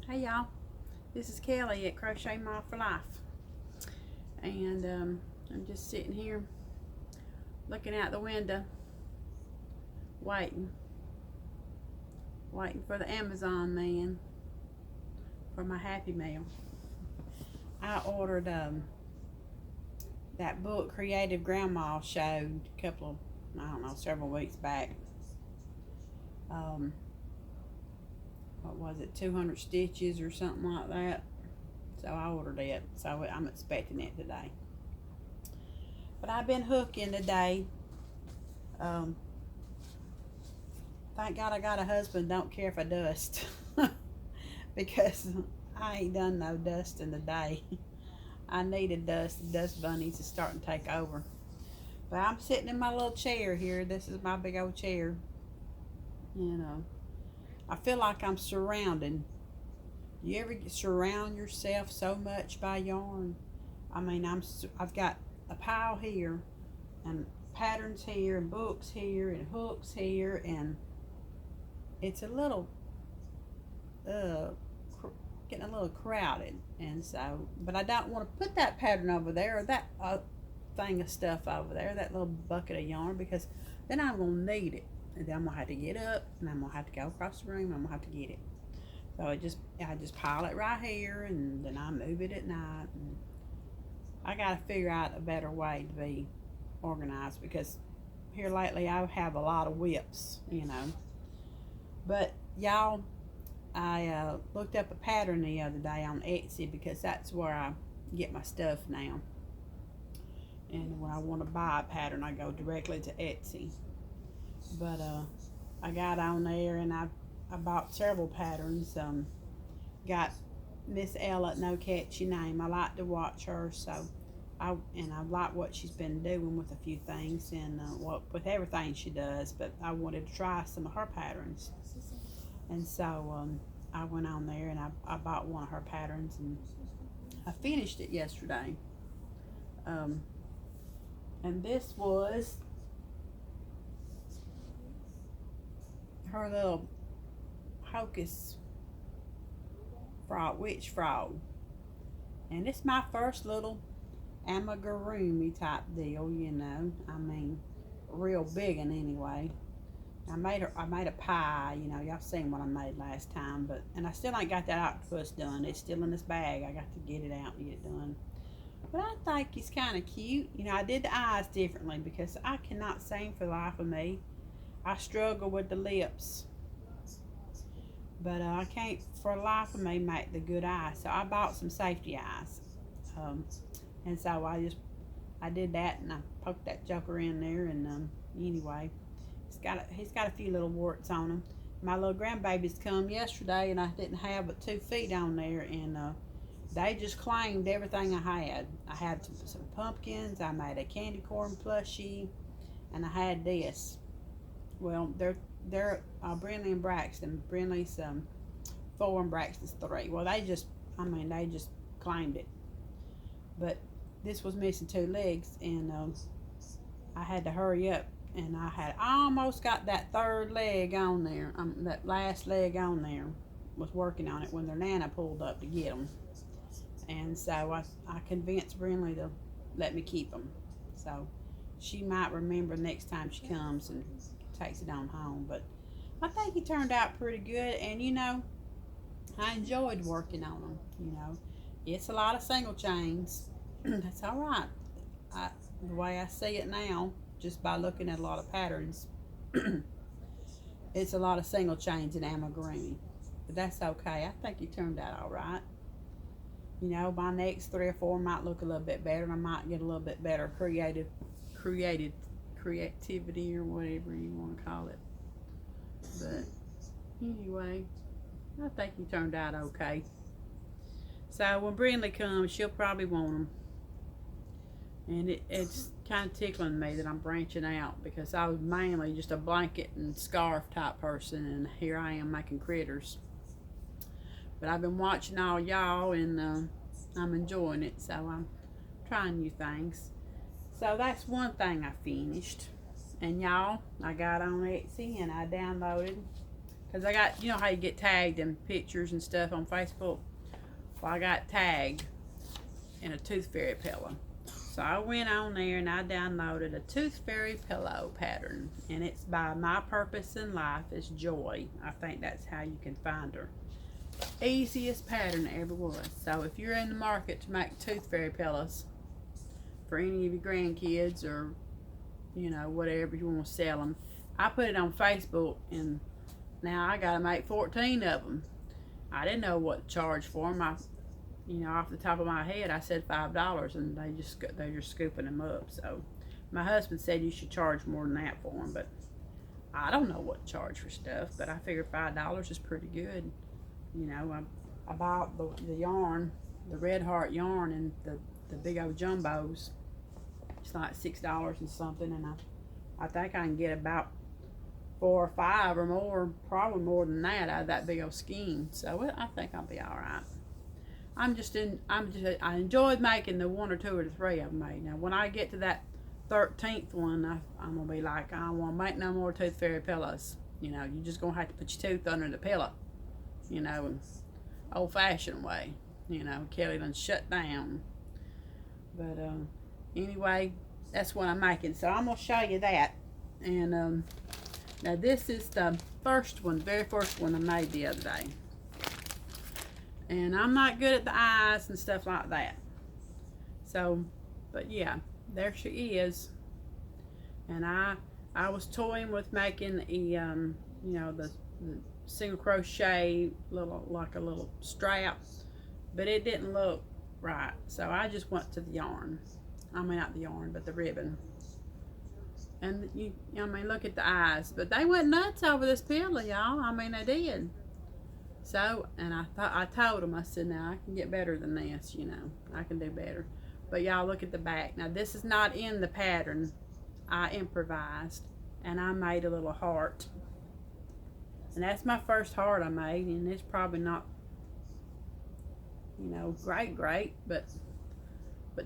Hey y'all, this is Kelly at Crochet Mom for Life, and I'm just sitting here looking out the window, waiting for the Amazon man for my Happy Meal. I ordered that book Creative Grandma showed a couple of, I don't know, several weeks back. What was it, 200 stitches or something like that? So I ordered it, so I'm expecting it today. But I've been hooking today. Thank God I got a husband don't care if I dust. Because I ain't done no dusting today. I needed dust. The dust bunnies is starting to take over. But I'm sitting in my little chair here. This is my big old chair. I feel like I'm surrounded. You ever surround yourself so much by yarn? I mean, I've got a pile here, and patterns here, and books here, and hooks here, and it's a little getting a little crowded. And so, but I don't want to put that pattern over there, or that thing of stuff over there, that little bucket of yarn, because then I'm gonna need it, and then I'm gonna have to get up, and I'm gonna have to go across the room, and I'm gonna have to get it. So I just pile it right here, and then I move it at night. And I got to figure out a better way to be organized, because here lately I have a lot of whips. But y'all, I looked up a pattern the other day on Etsy, because that's where I get my stuff now. And when I want to buy a pattern, I go directly to Etsy. But I got on there, and I bought several patterns. Got Miss Ella, No Catchy Name. I like to watch her, so I like what she's been doing with a few things, and with everything she does. But I wanted to try some of her patterns, and so I went on there, and I bought one of her patterns, and I finished it yesterday. And this was her little hocus frog, witch frog, and it's my first little amigurumi type deal. I mean, real big one anyway. I made a pie. Y'all seen what I made last time, and I still ain't got that octopus done. It's still in this bag. I got to get it out and get it done. But I think it's kind of cute. I did the eyes differently, because I cannot sing for the life of me. I struggle with the lips, but I can't for the life of me make the good eyes. So I bought some safety eyes, and so I did that, and I poked that joker in there, and anyway, he's got a few little warts on him. My little grandbabies come yesterday, and I didn't have but 2 feet on there, and they just claimed everything I had. I had some pumpkins. I made a candy corn plushie, and I had this. Well, they're Brindley and Braxton. Brindley's 4 and Braxton's 3. Well, they just claimed it. But this was missing 2 legs, and I had to hurry up, and I had almost got that 3rd leg on there. That last leg on there, was working on it when their Nana pulled up to get them. And so I convinced Brindley to let me keep them. So she might remember next time she comes and takes it on home. But I think he turned out pretty good, and I enjoyed working on them. It's a lot of single chains. That's all right. The way I see it now, just by looking at a lot of patterns, it's a lot of single chains in amigurumi, but that's okay. I think he turned out all right. My next 3 or 4 might look a little bit better, and I might get a little bit better creativity, or whatever you want to call it. But anyway, I think he turned out okay. So when Brindley comes, she'll probably want them. And it's kind of tickling me that I'm branching out, because I was mainly just a blanket and scarf type person, and here I am making critters. But I've been watching all y'all, and I'm enjoying it, so I'm trying new things. So that's one thing I finished. And y'all, I got on Etsy, and I downloaded a Because I got, you know how you get tagged in pictures and stuff on Facebook? Well, I got tagged in a tooth fairy pillow. So I went on there and I downloaded a tooth fairy pillow pattern. And it's by My Purpose in Life is Joy. I think that's how you can find her. Easiest pattern ever was. So if you're in the market to make tooth fairy pillows for any of your grandkids or, you know, whatever you want to sell them, I put it on Facebook and now I gotta make 14 of them. I didn't know what to charge for them. You know, off the top of my head, I said $5, and they're just scooping them up. So my husband said you should charge more than that for them, but I don't know what to charge for stuff. But I figured $5 is pretty good. You know, I bought the yarn, the Red Heart yarn, and the big old jumbos. It's like $6 and something, and I think I can get about 4 or 5 or more, probably more than that, out of that big old skein. So I think I'll be all right. I enjoyed making the 1 or 2 or 3 I've made. Now, when I get to that 13th one, I'm gonna be like, I don't want to make no more tooth fairy pillows. You know, you're just gonna have to put your tooth under the pillow. You know, old-fashioned way. You know, Kelly done shut down. But anyway, that's what I'm making. So I'm gonna show you that. And now this is the first one, very first one I made the other day. And I'm not good at the eyes and stuff like that. So, but yeah, there she is. And I was toying with making a, you know, the single crochet like a little strap, but it didn't look right. So I just went to the yarn. I mean, not the yarn, but the ribbon. And I mean, look at the eyes. But they went nuts over this pillow, y'all. I mean, they did. So, and I told them, I said, now I can get better than this, you know. I can do better. But y'all look at the back. Now, this is not in the pattern. I improvised. And I made a little heart. And that's my first heart I made. And it's probably not, you know, great. But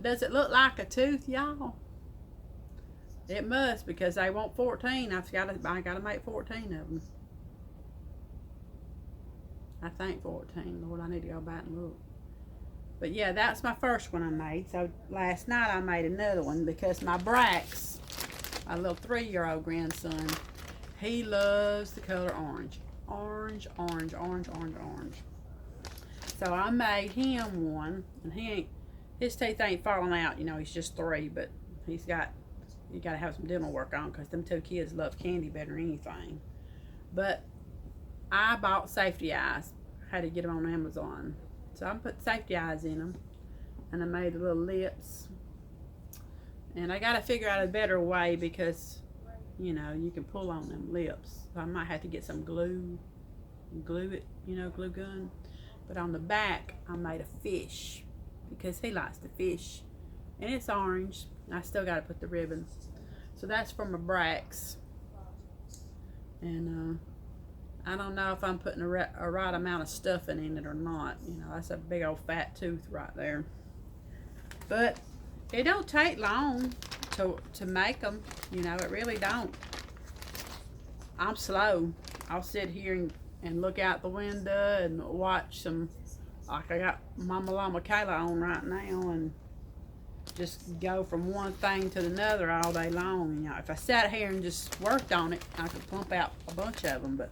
does it look like a tooth, y'all? It must, because they want 14. I gotta make 14 of them. I think 14. Lord, I need to go back and look. But yeah, that's my first one I made. So last night I made another one because my Brax, my little 3-year-old grandson, he loves the color orange. Orange. So I made him one, and his teeth ain't falling out. You know, he's just 3, but you gotta have some dental work on because them 2 kids love candy better than anything. But I bought safety eyes. Had to get them on Amazon. So I put safety eyes in them. And I made the little lips. And I got to figure out a better way because, you know, you can pull on them lips. So I might have to get some glue. Glue it, you know, glue gun. But on the back, I made a fish. Because he likes to fish. And it's orange. I still got to put the ribbon. So that's from a Brax. And, I don't know if I'm putting a right amount of stuffing in it or not. You know, that's a big old fat tooth right there. But it don't take long to make them. You know, it really don't. I'm slow. I'll sit here and look out the window and watch some, like I got Mama Llama Kayla on right now, and just go from one thing to another all day long. You know, if I sat here and just worked on it, I could pump out a bunch of them, but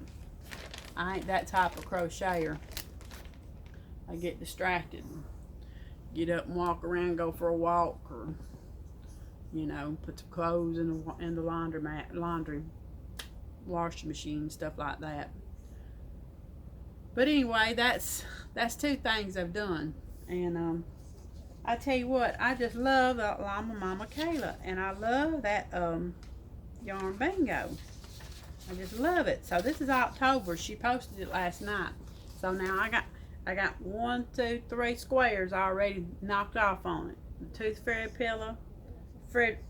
I ain't that type of crocheter. I get distracted. Get up and walk around, go for a walk, or, you know, put some clothes in the laundry washing machine, stuff like that. But anyway, that's 2 things I've done. And I tell you what, I just love that Llama Mama Kayla, and I love that yarn bingo. I just love it. So this is October. She posted it last night. So now I got 1, 2, 3 squares already knocked off on it. The Tooth Fairy pillow.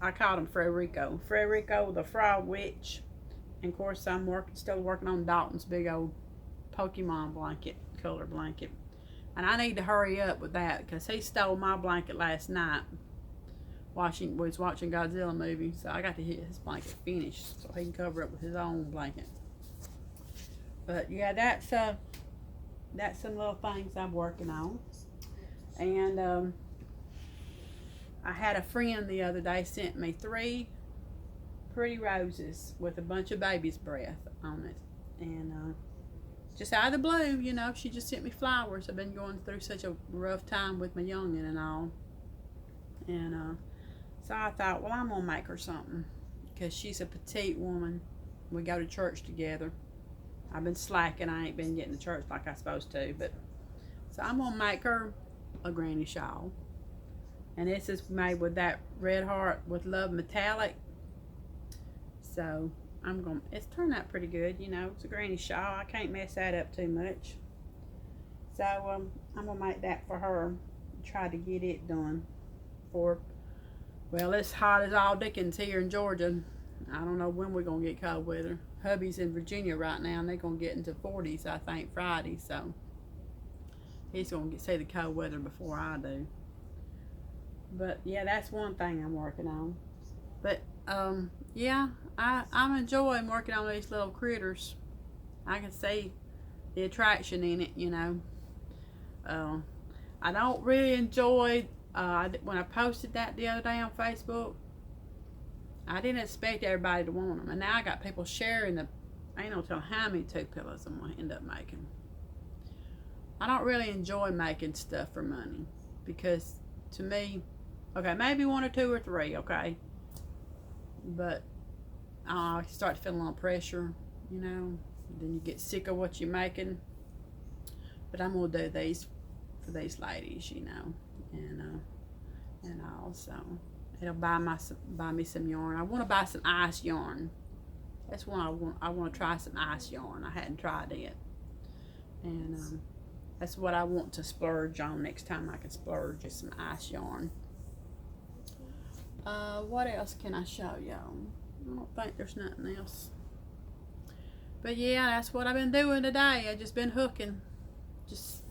I called him Frederico. Frederico, the Frog Witch. And of course I'm still working on Dalton's big old Pokemon blanket, color blanket. And I need to hurry up with that because he stole my blanket last night. We was watching Godzilla movie, so I got to get his blanket finished so he can cover it with his own blanket. But yeah, that's some little things I'm working on. And I had a friend the other day sent me 3 pretty roses with a bunch of baby's breath on it. And just out of the blue, she just sent me flowers. I've been going through such a rough time with my youngin' and all. And so I thought, well, I'm going to make her something because she's a petite woman. We go to church together. I've been slacking. I ain't been getting to church like I supposed to. But so I'm going to make her a granny shawl. And this is made with that Red Heart with Love metallic. So it's turned out pretty good, It's a granny shawl. I can't mess that up too much. So I'm gonna make that for her. Try to get it done well, it's hot as all dickens here in Georgia. I don't know when we're gonna get cold weather. Hubby's in Virginia right now, and they're gonna get into 40s, I think, Friday. So he's gonna see the cold weather before I do. But yeah, that's one thing I'm working on. But yeah, I'm enjoying working on these little critters. I can see the attraction in it, I don't really enjoy, when I posted that the other day on Facebook, I didn't expect everybody to want them. And now I got people sharing I ain't no telling how many 2 pillows I'm going to end up making. I don't really enjoy making stuff for money. Because to me, okay, maybe 1 or 2 or 3, okay? But I start to feel a little pressure, Then you get sick of what you're making. But I'm going to do these for these ladies, and also it'll buy me some yarn. I want to buy some ice yarn. That's one I want to try some ice yarn. I hadn't tried it, and that's what I want to splurge on next time. I can splurge is some ice yarn. What else can I show y'all? I don't think there's nothing else. But yeah, that's what I've been doing today. I've just been hooking. Just,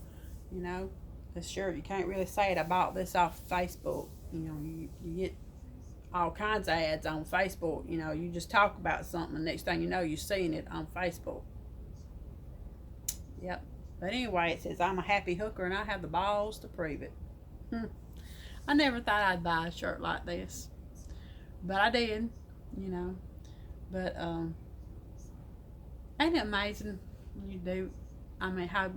sure, you can't really say it. I bought this off Facebook. You get all kinds of ads on Facebook. You just talk about something, and next thing you know, you're seeing it on Facebook. Yep. But anyway, it says I'm a happy hooker, and I have the balls to prove it. I never thought I'd buy a shirt like this, but I did. But ain't it amazing? You do. I mean, how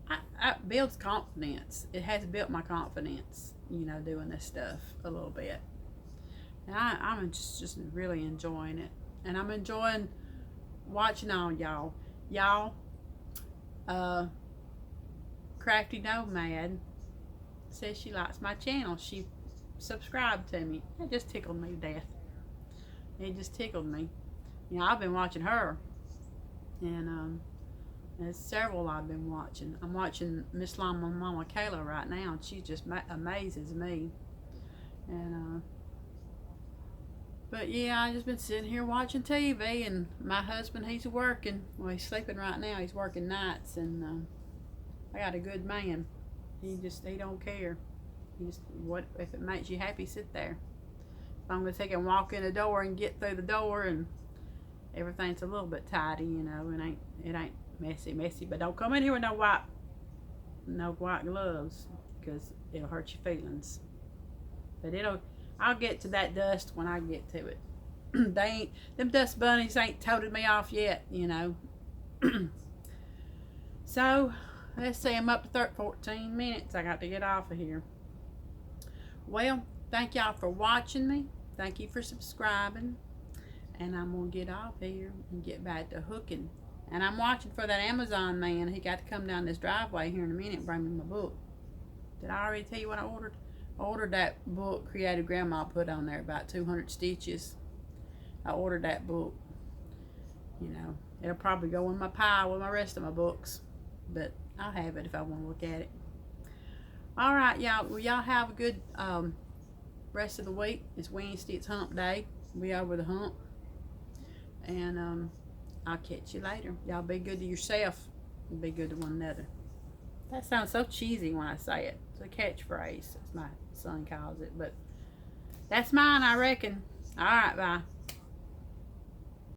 it builds confidence. It has built my confidence, doing this stuff a little bit. And I'm just really enjoying it. And I'm enjoying watching all y'all. Crafty Nomad says she likes my channel. She subscribed to me. It just tickled me to death. It just tickled me. I've been watching her. And there's several I've been watching. I'm watching Miss Llama Mama Kayla right now, and she just amazes me. And but yeah, I just been sitting here watching TV, and my husband, he's working. Well, he's sleeping right now. He's working nights, and I got a good man. He don't care. What if it makes you happy? Sit there. As long as he can walk in the door and get through the door, and everything's a little bit tidy, and it ain't messy. But don't come in here with no white gloves, because it'll hurt your feelings. But I'll get to that dust when I get to it. Them dust bunnies ain't toted me off yet, So let's see, I'm up to 14 minutes. I got to get off of here. Well, thank y'all for watching me. Thank you for subscribing. And I'm going to get off here and get back to hooking. And I'm watching for that Amazon man. He got to come down this driveway here in a minute and bring me my book. Did I already tell you what I ordered? I ordered that book Creative Grandma put on there, about 200 stitches. I ordered that book. It'll probably go in my pile with my rest of my books. But I'll have it if I want to look at it. Alright, y'all. Well, y'all have a good rest of the week. It's Wednesday. It's hump day. We over the hump. And I'll catch you later. Y'all be good to yourself and be good to one another. That sounds so cheesy when I say it. It's a catchphrase, as my son calls it. But that's mine, I reckon. Alright, bye.